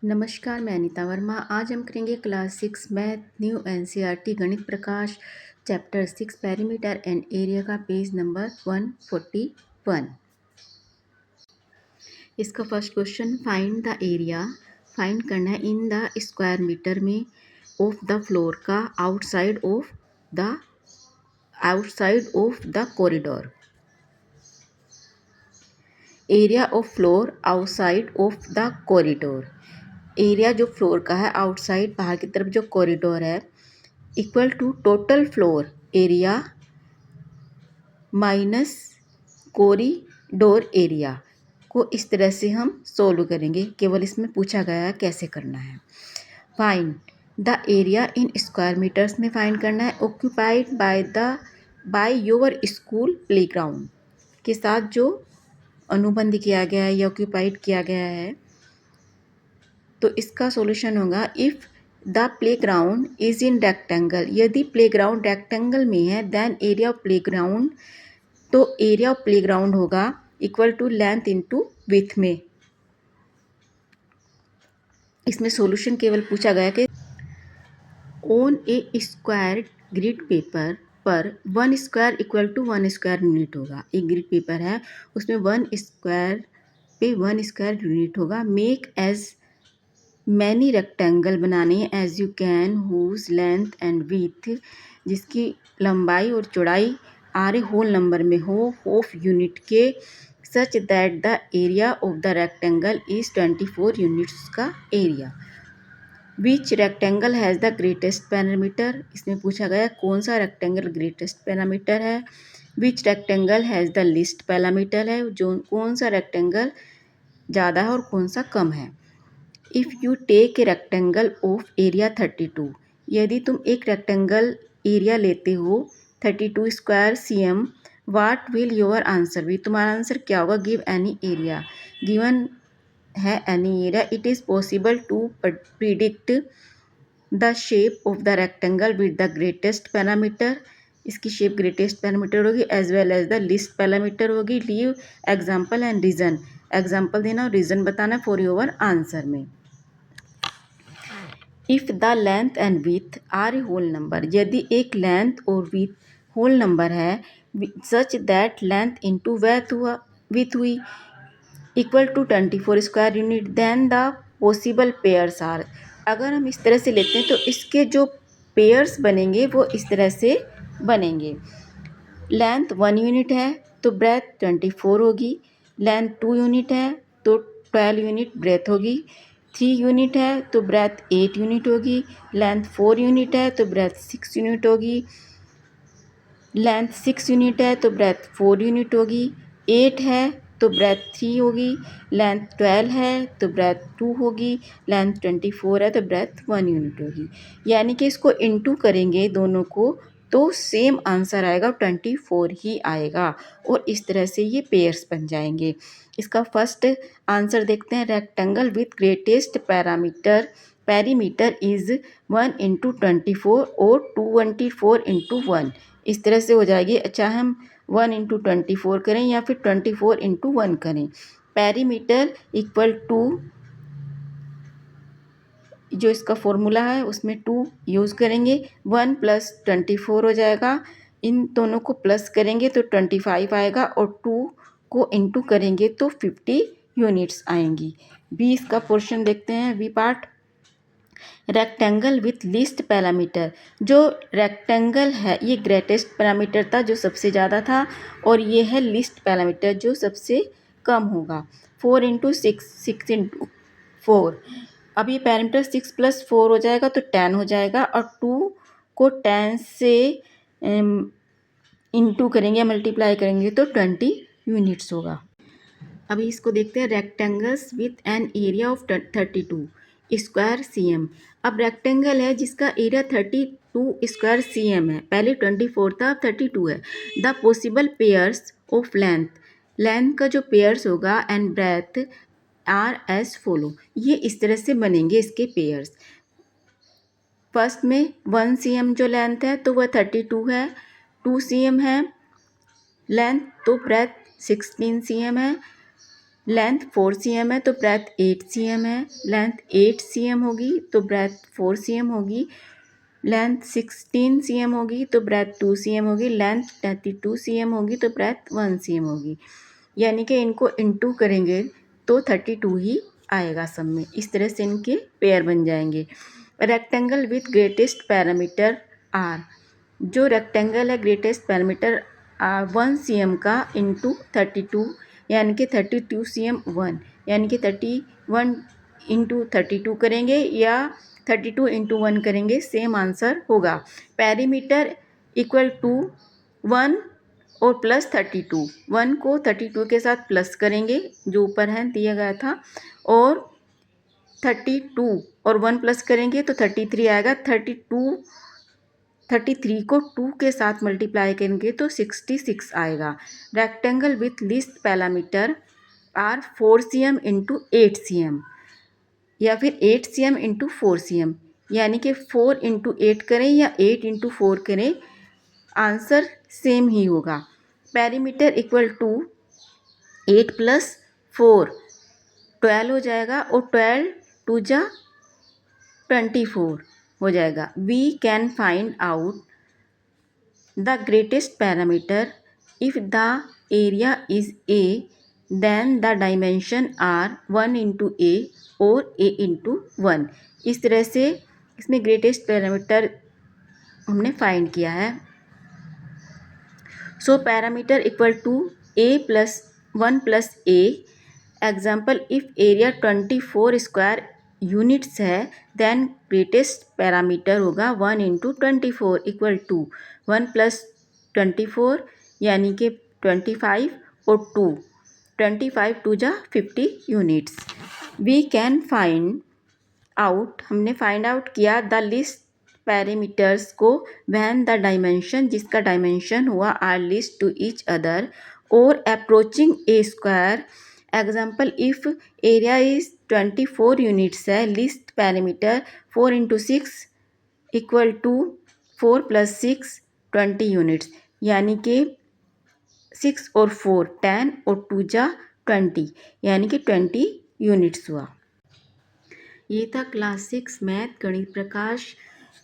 नमस्कार, मैं अनीता वर्मा। आज हम करेंगे class 6 math new NCERT Ganit Prakash chapter 6 perimeter and area का पेज नंबर 141। इसका first question, find the area. Find करना है इन द स्क्वायर मीटर में ऑफ द फ्लोर का outside of the corridor. Area of floor outside of the corridor. Area जो floor का है outside बाहर की तरफ जो कॉरिडोर है equal to total floor area minus corridor area को इस तरह से हम सोल्व करेंगे। केवल इसमें पूछा गया है कैसे करना है। Find the area in square metres में फाइंड करना है occupied by your school playground के साथ जो अनुबंध किया गया है या ऑक्यूपाइड किया गया है। तो इसका सॉल्यूशन होगा if the playground is in rectangle. यदि प्लेग्राउंड रेक्टेंगल में है देन एरिया ऑफ प्लेग्राउंड, तो एरिया ऑफ प्लेग्राउंड होगा equal to length into width में। इसमें सॉल्यूशन केवल पूछा गया कि on a square grid paper पर 1 square equal to 1 square unit होगा। एक ग्रिड पेपर है उसमें 1 स्क्वायर पे 1 स्क्वायर यूनिट होगा। मेक एज मैनी रेक्टेंगल बनाने हैं as you can whose length and width, जिसकी लंबाई और चौड़ाई आर ए होल नंबर में हो ऑफ यूनिट के, such that the area of the rectangle is 24 units का area. Which rectangle has the greatest perimeter. इसमें पूछा गया कौन सा रेक्टेंगल ग्रेटेस्ट पैरामीटर है। Which rectangle has the least perimeter है, जो कौन सा रेक्टेंगल ज़्यादा है और कौन सा कम है। If you take a rectangle of area 32, यदि तुम एक रेक्टेंगल एरिया लेते हो 32 square cm, what will your answer be. तुम्हारा आंसर क्या होगा। Give any area. गिवन है any area. It is possible to predict the shape of the rectangle with the greatest perimeter. इसकी शेप ग्रेटेस्ट पैरामीटर होगी as well as the least perimeter होगी। Give example and reason. Example देना और reason बताना for your answer में। If the length and width are a whole number, यदि एक length और विथ होल नंबर है such that length into width हुई equal to 24 square unit, then the possible pairs are. अगर हम इस तरह से लेते हैं तो इसके जो पेयर्स बनेंगे वो इस तरह से बनेंगे। लेंथ 1 यूनिट है तो ब्रेथ 24 होगी। लेंथ 2 यूनिट है तो 12 यूनिट ब्रेथ होगी। 3 यूनिट है तो ब्रेथ 8 यूनिट होगी। लेंथ 4 यूनिट है तो ब्रेथ 6 यूनिट होगी। लेंथ 6 यूनिट है तो ब्रेथ 4 यूनिट होगी। 8 है तो ब्रेथ 3 होगी। लेंथ 12 है तो ब्रेथ 2 होगी। लेंथ 24 है तो ब्रेथ 1 यूनिट होगी। यानी कि इसको इनटू करेंगे दोनों को तो सेम आंसर आएगा 24 ही आएगा। और इस तरह से ये पेयर्स बन जाएंगे। इसका फर्स्ट आंसर देखते हैं। Rectangle with greatest perimeter is 1 into 24 और 224 इंटू 1। इस तरह से हो जाएगी। अच्छा, हम 1 इंटू 24 करें या फिर 24 इंटू 1 करें। पेरीमीटर इक्वल टू जो इसका फॉर्मूला है उसमें 2 यूज़ करेंगे। 1 प्लस 24 हो जाएगा। इन दोनों को प्लस करेंगे तो 25 आएगा और 2 को इंटू करेंगे तो 50 यूनिट्स आएंगी। बी इसका पोर्शन देखते हैं। B part, rectangle with least parameter. जो रेक्टेंगल है ये ग्रेटेस्ट पैरामीटर था जो सबसे ज़्यादा था, और ये है लिस्ट पैरामीटर जो सबसे कम होगा। 4 इंटू 6 इंटू 4। अब ये पैरामीटर 6 प्लस 4 हो जाएगा तो 10 हो जाएगा, और 2 को 10 से इंटू करेंगे या मल्टीप्लाई करेंगे तो 20 यूनिट्स होगा। अभी इसको देखते हैं। Rectangles with an area of 32 square cm। अब रेक्टेंगल है जिसका एरिया 32 स्क्वायर cm है। पहले 24 था, अब 32 है। The possible pairs of length का जो पेयर्स होगा and breadth are as follow. ये इस तरह से बनेंगे इसके पेयर्स। फर्स्ट में 1 cm जो लेंथ है तो वह 32 है। 2 cm है लेंथ तो ब्रेथ 16 cm है। लेंथ 4 cm है तो ब्रेथ 8 cm है। लेंथ 8 cm होगी तो ब्रेथ 4 cm होगी। लेंथ 16 cm होगी तो ब्रेथ 2 cm होगी। लेंथ 32 cm होगी तो ब्रेथ 1 cm होगी। यानी कि इनको इंटू करेंगे तो 32 ही आएगा सब में। इस तरह से इनके पेयर बन जाएंगे। Rectangle with greatest parameter are, जो रेक्टेंगल है ग्रेटेस्ट पैरामीटर आर 1 cm का इंटू 32 यानी कि 32 cm 1 यानी कि 31 इंटू 32 करेंगे या 32 इंटू 1 करेंगे, सेम आंसर होगा। पेरीमीटर इक्वल टू 1 और प्लस 32, 1 को 32 के साथ प्लस करेंगे जो ऊपर है दिया गया था, और 32 और 1 प्लस करेंगे तो 33 आएगा। 33 को 2 के साथ मल्टीप्लाई करेंगे तो 66 आएगा। Rectangle with least parameter are 4 cm into 8 cm या फिर 8 cm इंटू 4 cm, यानी कि 4 इंटू 8 करें या 8 इंटू 4 करें, आंसर सेम ही होगा। पेरीमीटर इक्वल टू 8 प्लस 4 12 हो जाएगा और 12 टू जा 24 हो जाएगा। We can find out the greatest perimeter if the area is a, then the dimension are 1 into a और ए इंटू 1। इस तरह से इसमें ग्रेटेस्ट पैरामीटर हमने फाइंड किया है। So parameter equal to A plus 1 plus A. Example, if area 24 square units है then greatest parameter होगा 1 इंटू 24 इक्वल टू 1 प्लस 24 यानी कि 25 और 2, 25 टू जा 50 units. We can find out, हमने फाइंड आउट किया द लिस्ट पैरामीटर्स को when the dimension, जिसका डायमेंशन हुआ, are least to each other और approaching a square. Example, if area is 24 units है, least perimeter 4 into 6 equal to 4 plus 6 20 units, यानी कि 6 और 4 10 और 2 जा 20 यानी कि 20 यूनिट्स हुआ। ये था क्लास 6 मैथ गणित Prakash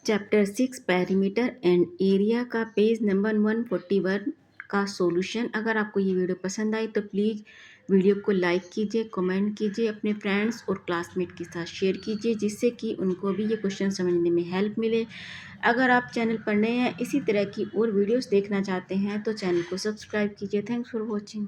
chapter 6 perimeter and area का पेज नंबर 141 का सॉल्यूशन। अगर आपको ये वीडियो पसंद आई तो प्लीज़ वीडियो को लाइक कीजिए, कमेंट कीजिए, अपने फ्रेंड्स और क्लासमेट के साथ शेयर कीजिए जिससे कि उनको भी ये क्वेश्चन समझने में हेल्प मिले। अगर आप चैनल पर नए हैं, इसी तरह की और वीडियोस देखना चाहते हैं तो चैनल को सब्सक्राइब कीजिए। Thanks for watching.